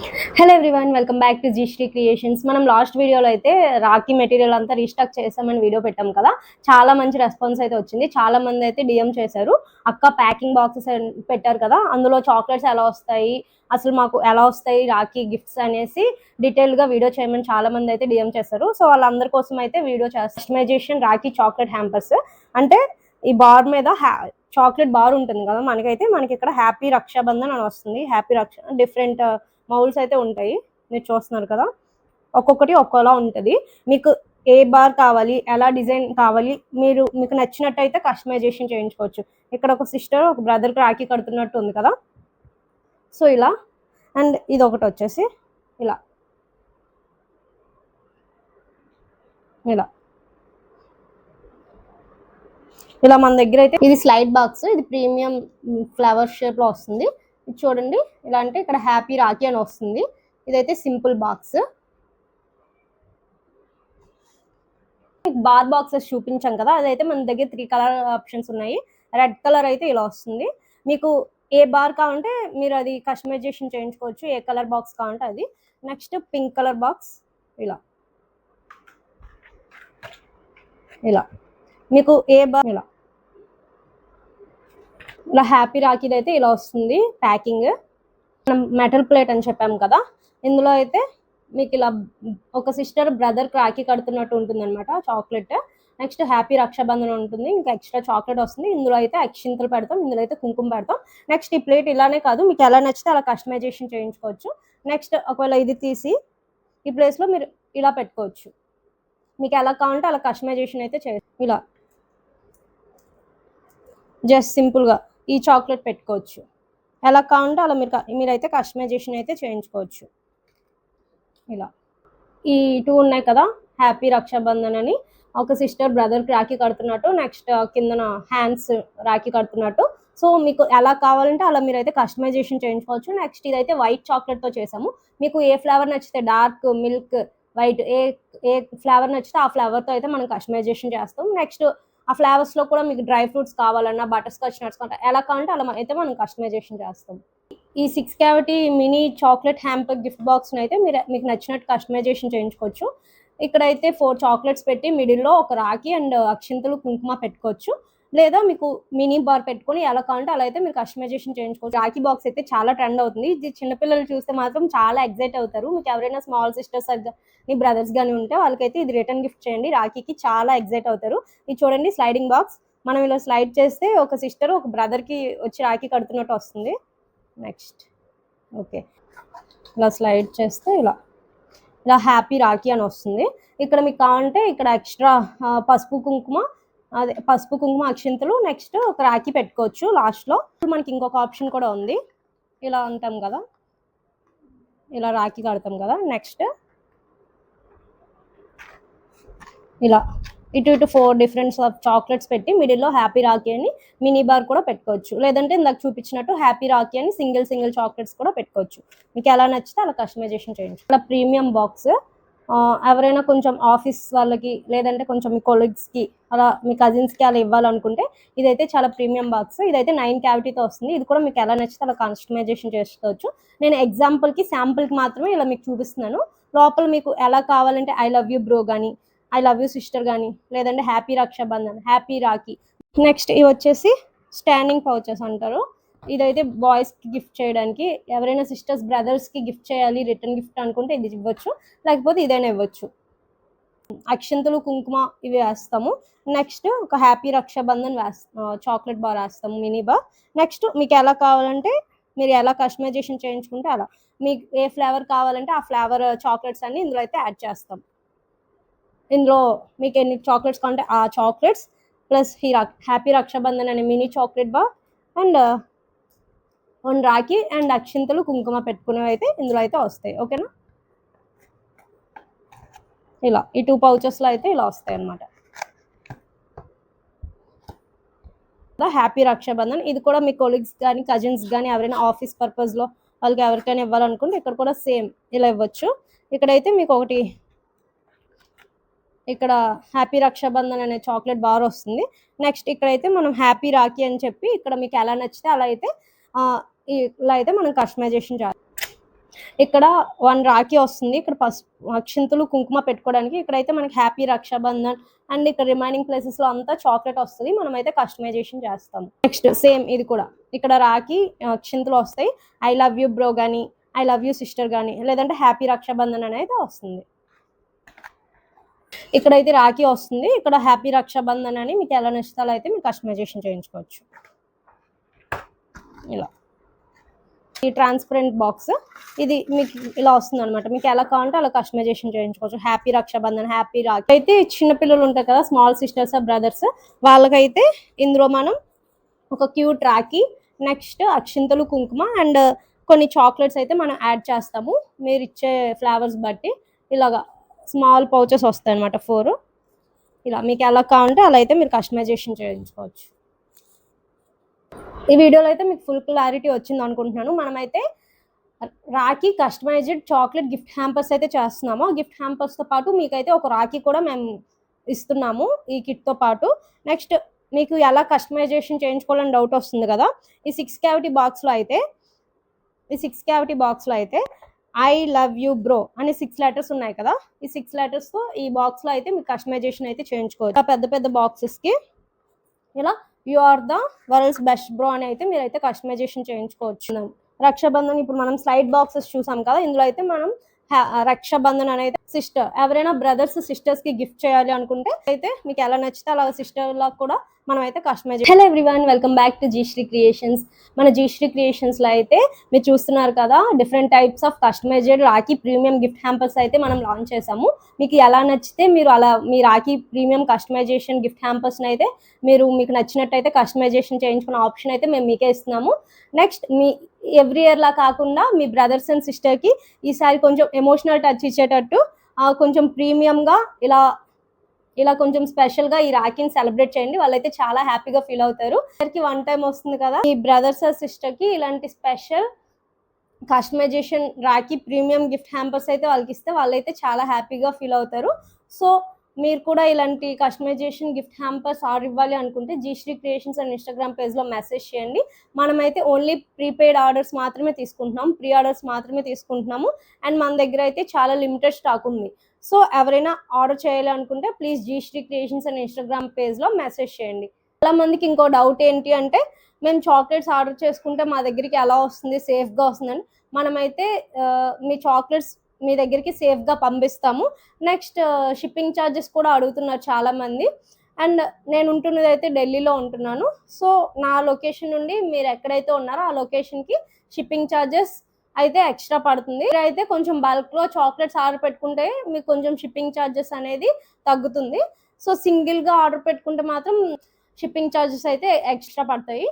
Hello everyone, welcome back to Gsri creations. మనం last వీడియోలో అయితే రాఖీ మెటీరియల్ అంతా రీస్టాక్ చేసామని వీడియో పెట్టాం కదా. చాలా మంచి రెస్పాన్స్ అయితే వచ్చింది. చాలా మంది అయితే డిఎం చేశారు, అక్క ప్యాకింగ్ బాక్సెస్ పెట్టారు కదా, అందులో చాక్లెట్స్ ఎలా వస్తాయి, అసలు మాకు ఎలా వస్తాయి రాఖీ గిఫ్ట్స్ అనేసి డీటెయిల్గా వీడియో చేయమని చాలా మంది అయితే డిఎం చేశారు. సో వాళ్ళందరి కోసం అయితే వీడియో చేస్తాం. కస్టమైజేషన్ రాఖీ చాక్లెట్ హ్యాంపర్స్ అంటే ఈ బార్ మీద చాక్లెట్ బార్ ఉంటుంది కదా, మనకి ఇక్కడ హ్యాపీ రక్షాబంధన్ అని వస్తుంది. హ్యాపీ రక్ష డిఫరెంట్ మౌల్స్ అయితే ఉంటాయి, మీరు చూస్తున్నారు కదా, ఒక్కొక్కటి ఒక్కోలా ఉంటుంది. మీకు ఏ బార్ కావాలి, ఎలా డిజైన్ కావాలి, మీకు నచ్చినట్టయితే కస్టమైజేషన్ చేయించుకోవచ్చు. ఇక్కడ ఒక సిస్టర్ ఒక బ్రదర్కి రాఖీ కడుతున్నట్టు ఉంది కదా, సో ఇలా. అండ్ ఇది ఒకటి వచ్చేసి ఇలా ఇలా ఇలా మన దగ్గర అయితే ఇది స్లైడ్ బాక్స్, ఇది ప్రీమియం ఫ్లవర్ షేప్లో వస్తుంది. ఇది చూడండి, ఇలా అంటే ఇక్కడ హ్యాపీ రాఖీ అని వస్తుంది. ఇదైతే సింపుల్ బాక్స్. బార్ బాక్సెస్ చూపించాం కదా, అదైతే మన దగ్గర 3 కలర్ ఆప్షన్స్ ఉన్నాయి. రెడ్ కలర్ అయితే ఇలా వస్తుంది. మీకు ఏ బార్ కావాలంటే మీరు అది కస్టమైజేషన్ చేయించుకోవచ్చు, ఏ కలర్ బాక్స్ కావాలంటే అది. నెక్స్ట్ పింక్ కలర్ బాక్స్ ఇలా ఇలా మీకు ఏ బార్ ఇలా హ్యాపీ రాఖీది అయితే ఇలా వస్తుంది ప్యాకింగ్. మనం మెటల్ ప్లేట్ అని చెప్పాము కదా, ఇందులో అయితే మీకు ఇలా ఒక సిస్టర్ బ్రదర్కి రాఖీ కడుతున్నట్టు ఉంటుంది అనమాట చాక్లెట్. నెక్స్ట్ హ్యాపీ రక్షాబంధన్ ఉంటుంది, ఇంకా ఎక్స్ట్రా చాక్లెట్ వస్తుంది. ఇందులో అయితే అక్షింతలు పెడతాం, ఇందులో అయితే కుంకుమ పెడతాం. నెక్స్ట్ ఈ ప్లేట్ ఇలానే కాదు, మీకు ఎలా నచ్చితే అలా కస్టమైజేషన్ చేయించుకోవచ్చు. నెక్స్ట్ ఒకవేళ ఇది తీసి ఈ ప్లేస్లో మీరు ఇలా పెట్టుకోవచ్చు. మీకు ఎలా కావాలంటే అలా కస్టమైజేషన్ అయితే ఇలా జస్ట్ సింపుల్గా ఈ చాక్లెట్ పెట్టుకోవచ్చు. ఎలా కావాలంటే అలా మీరైతే కస్టమైజేషన్ అయితే చేయించుకోవచ్చు. ఇలా ఈ 2 ఉన్నాయి కదా, హ్యాపీ రక్షాబంధన్ అని ఒక సిస్టర్ బ్రదర్కి రాఖీ కడుతున్నట్టు, నెక్స్ట్ కిందన హ్యాండ్స్ రాఖీ కడుతున్నట్టు. సో మీకు ఎలా కావాలంటే అలా మీరైతే కస్టమైజేషన్ చేయించుకోవచ్చు. నెక్స్ట్ ఇదైతే వైట్ చాక్లెట్తో చేసాము. మీకు ఏ ఫ్లేవర్ నచ్చితే, డార్క్, మిల్క్, వైట్, ఏ ఫ్లేవర్ నచ్చితే ఆ ఫ్లేవర్తో అయితే మనం కస్టమైజేషన్ చేస్తాం. నెక్స్ట్ ఆ ఫ్లేవర్స్లో కూడా మీకు డ్రై ఫ్రూట్స్ కావాలన్నా, బటర్ స్కాచ్ నట్స్ కావాలంటే ఎలా కావాలంటే అలా అయితే మనం కస్టమైజేషన్ చేస్తాం. ఈ 6 cavity mini chocolate hamper gift బాక్స్ని అయితే మీకు నచ్చినట్టు కస్టమైజేషన్ చేయించుకోవచ్చు. ఇక్కడైతే 4 చాక్లెట్స్ పెట్టి మిడిల్లో ఒక రాఖీ అండ్ అక్షింతలు, కుంకుమ పెట్టుకోవచ్చు. లేదా మీకు మినీ బార్ పెట్టుకొని ఎలా కావాలంటే అలా అయితే మీరు కస్టమైజేషన్ చేయించుకోవచ్చు. రాఖీ బాక్స్ అయితే చాలా ట్రెండ్ అవుతుంది. ఇది చిన్నపిల్లలు చూస్తే మాత్రం చాలా ఎగ్జైట్ అవుతారు. మీకు ఎవరైనా స్మాల్ సిస్టర్స్ మీ బ్రదర్స్ కానీ ఉంటే వాళ్ళకైతే ఇది రిటర్న్ గిఫ్ట్ చేయండి. రాఖీకి చాలా ఎగ్జైట్ అవుతారు. ఇది చూడండి, స్లైడింగ్ బాక్స్. మనం ఇలా స్లైడ్ చేస్తే ఒక సిస్టర్ ఒక బ్రదర్కి వచ్చి రాఖీ కడుతున్నట్టు వస్తుంది. నెక్స్ట్ ఓకే, ఇలా స్లైడ్ చేస్తే ఇలా హ్యాపీ రాఖీ అని వస్తుంది. ఇక్కడ మీకు కావాలంటే ఇక్కడ ఎక్స్ట్రా పసుపు కుంకుమ అక్షింతలు, నెక్స్ట్ ఒక రాఖీ పెట్టుకోవచ్చు లాస్ట్లో. మనకి ఇంకొక ఆప్షన్ కూడా ఉంది, ఇలా అంటాం కదా, ఇలా రాఖీ కడతాం కదా. నెక్స్ట్ ఇలా ఇటు 4 డిఫరెంట్స్ ఆఫ్ చాక్లెట్స్ పెట్టి మిడిల్లో హ్యాపీ రాఖీ అని మినీ బార్ కూడా పెట్టుకోవచ్చు. లేదంటే ఇందాక చూపించినట్టు హ్యాపీ రాఖీ అని సింగిల్ చాక్లెట్స్ కూడా పెట్టుకోవచ్చు. మీకు ఎలా నచ్చితే అలా కస్టమైజేషన్ చేయొచ్చు. అలా ప్రీమియం బాక్స్ ఎవరైనా కొంచెం ఆఫీస్ వాళ్ళకి, లేదంటే కొంచెం మీ కొలీగ్స్కి, అలా మీ కజిన్స్కి అలా ఇవ్వాలనుకుంటే ఇదైతే చాలా ప్రీమియం బాక్స్. ఇదైతే 9 క్యావిటీతో వస్తుంది. ఇది కూడా మీకు ఎలా నచ్చితే అలా కస్టమైజేషన్ చేసుకోవచ్చు. నేను ఎగ్జాంపుల్కి, శాంపుల్కి మాత్రమే ఇలా మీకు చూపిస్తున్నాను. లోపల మీకు ఎలా కావాలంటే ఐ లవ్ యూ బ్రో కానీ, ఐ లవ్ యూ సిస్టర్ కానీ, లేదంటే happy Rakshabandhan, happy Rakhi. Next ఇవి వచ్చేసి స్టాండింగ్ పౌచెస్ అంటారు. ఇదైతే బాయ్స్కి గిఫ్ట్ చేయడానికి, ఎవరైనా సిస్టర్స్ బ్రదర్స్కి గిఫ్ట్ చేయాలి రిటర్న్ గిఫ్ట్ అనుకుంటే ఇది ఇవ్వచ్చు, లేకపోతే ఇదైనా ఇవ్వచ్చు. అక్షంతలు, కుంకుమ ఇవి వేస్తాము. నెక్స్ట్ ఒక హ్యాపీ రక్షాబంధన్ చాక్లెట్ బార్ వేస్తాము, మినీ బార్. నెక్స్ట్ మీకు ఎలా కావాలంటే మీరు ఎలా కస్టమైజేషన్ చేయించుకుంటే అలా, మీకు ఏ ఫ్లేవర్ కావాలంటే ఆ ఫ్లేవర్ చాక్లెట్స్ అన్ని ఇందులో అయితే యాడ్ చేస్తాం. ఇందులో మీకు ఎన్ని చాక్లెట్స్ కావాలంటే ఆ చాక్లెట్స్ ప్లస్ హ్యాపీ రక్షాబంధన్ అనే mini chocolate bar and 1 Rakhi and అక్షింతలు, కుంకుమ పెట్టుకునేవి అయితే ఇందులో అయితే వస్తాయి. ఓకేనా, ఇలా ఈ 2 పౌచెస్లో అయితే ఇలా వస్తాయి అన్నమాట. హ్యాపీ రక్షాబంధన్ ఇది కూడా మీ కొలీగ్స్ కానీ, కజిన్స్ కానీ, ఎవరైనా ఆఫీస్ పర్పస్లో వాళ్ళకి ఎవరికైనా ఇవ్వాలనుకుంటే ఇక్కడ కూడా సేమ్ ఇలా ఇవ్వచ్చు. ఇక్కడైతే మీకు ఒకటి ఇక్కడ హ్యాపీ రక్షాబంధన్ అనే చాక్లెట్ బార్ వస్తుంది. నెక్స్ట్ ఇక్కడైతే మనం హ్యాపీ రాఖీ అని చెప్పి ఇక్కడ మీకు ఎలా నచ్చితే అలా అయితే ఇలా అయితే మనం కస్టమైజేషన్ చేయాలి. ఇక్కడ 1 రాఖీ వస్తుంది. ఇక్కడ అక్షింతలు, కుంకుమ పెట్టుకోవడానికి. ఇక్కడైతే మనకి హ్యాపీ రక్షాబంధన్ అండ్ ఇక్కడ రిమైనింగ్ ప్లేసెస్ లో అంతా చాక్లెట్ వస్తుంది. మనమైతే కస్టమైజేషన్ చేస్తాము. నెక్స్ట్ సేమ్ ఇది కూడా ఇక్కడ రాఖీ, అక్షింతలు వస్తాయి. ఐ లవ్ యూ బ్రో గానీ, ఐ లవ్ యూ సిస్టర్ గానీ, లేదంటే హ్యాపీ రక్షాబంధన్ అనేది వస్తుంది. ఇక్కడైతే రాఖీ వస్తుంది. ఇక్కడ హ్యాపీ రక్షాబంధన్ అని మీకు ఎలా నచ్చుతాలో అయితే మీరు కస్టమైజేషన్ చేయించుకోవచ్చు. ఇలా ఈ ట్రాన్స్పరెంట్ బాక్స్ ఇది మీకు ఇలా వస్తుంది అనమాట. మీకు ఎలా కావాలంటే అలా కస్టమైజేషన్ చేయించుకోవచ్చు. Happy Rakshabandhan, happy Rakhi. అయితే చిన్న పిల్లలు ఉంటారు కదా, స్మాల్ సిస్టర్స్, బ్రదర్స్, వాళ్ళకైతే ఇందులో మనం ఒక క్యూట్ రాఖీ, నెక్స్ట్ అక్షింతలు, కుంకుమ అండ్ కొన్ని చాక్లెట్స్ అయితే మనం యాడ్ చేస్తాము. మీరు ఇచ్చే ఫ్లేవర్స్ బట్టి ఇలాగా స్మాల్ పౌచెస్ వస్తాయి అనమాట 4. ఇలా మీకు ఎలా కావాలంటే అలా అయితే మీరు కస్టమైజేషన్ చేయించుకోవచ్చు. ఈ వీడియోలో అయితే మీకు ఫుల్ క్లారిటీ వచ్చింది అనుకుంటున్నాను. మనమైతే rakhi customized chocolate gift hampers అయితే చేస్తున్నాము. గిఫ్ట్ హ్యాంపర్స్తో పాటు మీకైతే ఒక రాఖీ కూడా మేము ఇస్తున్నాము ఈ కిట్తో పాటు. నెక్స్ట్ మీకు ఎలా కస్టమైజేషన్ చేయించుకోవాలని డౌట్ వస్తుంది కదా, ఈ 6 క్యావిటీ బాక్స్లో అయితే ఐ లవ్ యూ బ్రో అని 6 లెటర్స్ ఉన్నాయి కదా, ఈ 6 లెటర్స్తో ఈ బాక్స్లో అయితే మీకు కస్టమైజేషన్ అయితే చేయించుకోవచ్చు. పెద్ద పెద్ద బాక్సెస్కి ఇలా you are the world's best bro అని అయితే మీరైతే కస్టమైజేషన్ చేయించుకోవచ్చు. రక్షాబంధన్ ఇప్పుడు మనం స్లైడ్ బాక్సెస్ చూసాం కదా, ఇందులో అయితే మనం రక్షాబంధన్ అనేది సిస్టర్, ఎవరైనా బ్రదర్స్ సిస్టర్స్ కి గిఫ్ట్ చేయాలి అనుకుంటే అయితే మీకు ఎలా నచ్చితే అలా సిస్టర్ లా కూడా మనం అయితే customise. Hello everyone, welcome back to Gsri creations. మన జీశ్రీ క్రియేషన్స్ లో అయితే మీరు చూస్తున్నారు కదా, different types of customised rakhi premium gift hampers అయితే మనం లాంచ్ చేసాము. మీకు ఎలా నచ్చితే మీరు అలా మీ rakhi premium customisation gift hampers అయితే మీకు నచ్చినట్టయితే కస్టమైజేషన్ చేయించుకున్న ఆప్షన్ అయితే మేము మీకే ఇస్తున్నాము. నెక్స్ట్ మీ ఎవ్రీ ఇయర్ లా కాకుండా మీ బ్రదర్స్ అండ్ సిస్టర్ కి ఈసారి కొంచెం ఎమోషనల్ టచ్ ఇచ్చేటట్టు కొంచెం ప్రీమియంగా ఇలా కొంచెం స్పెషల్ గా ఈ రాఖీని సెలబ్రేట్ చేయండి. వాళ్ళైతే చాలా హ్యాపీగా ఫీల్ అవుతారు. ఇద్దరికి 1 టైం వస్తుంది కదా, ఈ బ్రదర్స్ అండ్ సిస్టర్ కి ఇలాంటి special customization rakhi premium gift hampers అయితే వాళ్ళకి ఇస్తే వాళ్ళైతే చాలా హ్యాపీగా ఫీల్ అవుతారు. సో మీరు కూడా ఇలాంటి కస్టమైజేషన్ గిఫ్ట్ హ్యాంపర్స్ ఆర్డర్ ఇవ్వాలి అనుకుంటే జీశ్రీ క్రియేషన్స్ అండ్ ఇన్స్టాగ్రామ్ పేజ్లో మెసేజ్ చేయండి. మనమైతే ఓన్లీ ప్రీపెయిడ్ ఆర్డర్స్ మాత్రమే తీసుకుంటున్నాము, ప్రీ ఆర్డర్స్ మాత్రమే తీసుకుంటున్నాము. అండ్ మన దగ్గర అయితే చాలా లిమిటెడ్ స్టాక్ ఉంది. సో ఎవరైనా ఆర్డర్ చేయాలి అనుకుంటే ప్లీజ్ జీశ్రీ క్రియేషన్స్ అండ్ ఇన్స్టాగ్రామ్ పేజ్లో మెసేజ్ చేయండి. చాలా మందికి ఇంకో డౌట్ ఏంటి అంటే, మేము చాక్లెట్స్ ఆర్డర్ చేసుకుంటే మా దగ్గరికి ఎలా వస్తుంది, సేఫ్గా వస్తుందని. మనమైతే మీ చాక్లెట్స్ మీ దగ్గరికి సేఫ్గా పంపిస్తాము. నెక్స్ట్ షిప్పింగ్ ఛార్జెస్ కూడా అడుగుతున్నారు చాలామంది. అండ్ నేను ఉంటున్నది అయితే ఢిల్లీలో ఉంటున్నాను. సో నా లొకేషన్ నుండి మీరు ఎక్కడైతే ఉన్నారో ఆ లొకేషన్కి షిప్పింగ్ ఛార్జెస్ అయితే ఎక్స్ట్రా పడుతుంది. అయితే కొంచెం బల్క్లో చాక్లెట్స్ ఆర్డర్ పెట్టుకుంటే మీకు కొంచెం షిప్పింగ్ ఛార్జెస్ అనేది తగ్గుతుంది. సో సింగిల్గా ఆర్డర్ పెట్టుకుంటే మాత్రం షిప్పింగ్ ఛార్జెస్ అయితే ఎక్స్ట్రా పడతాయి.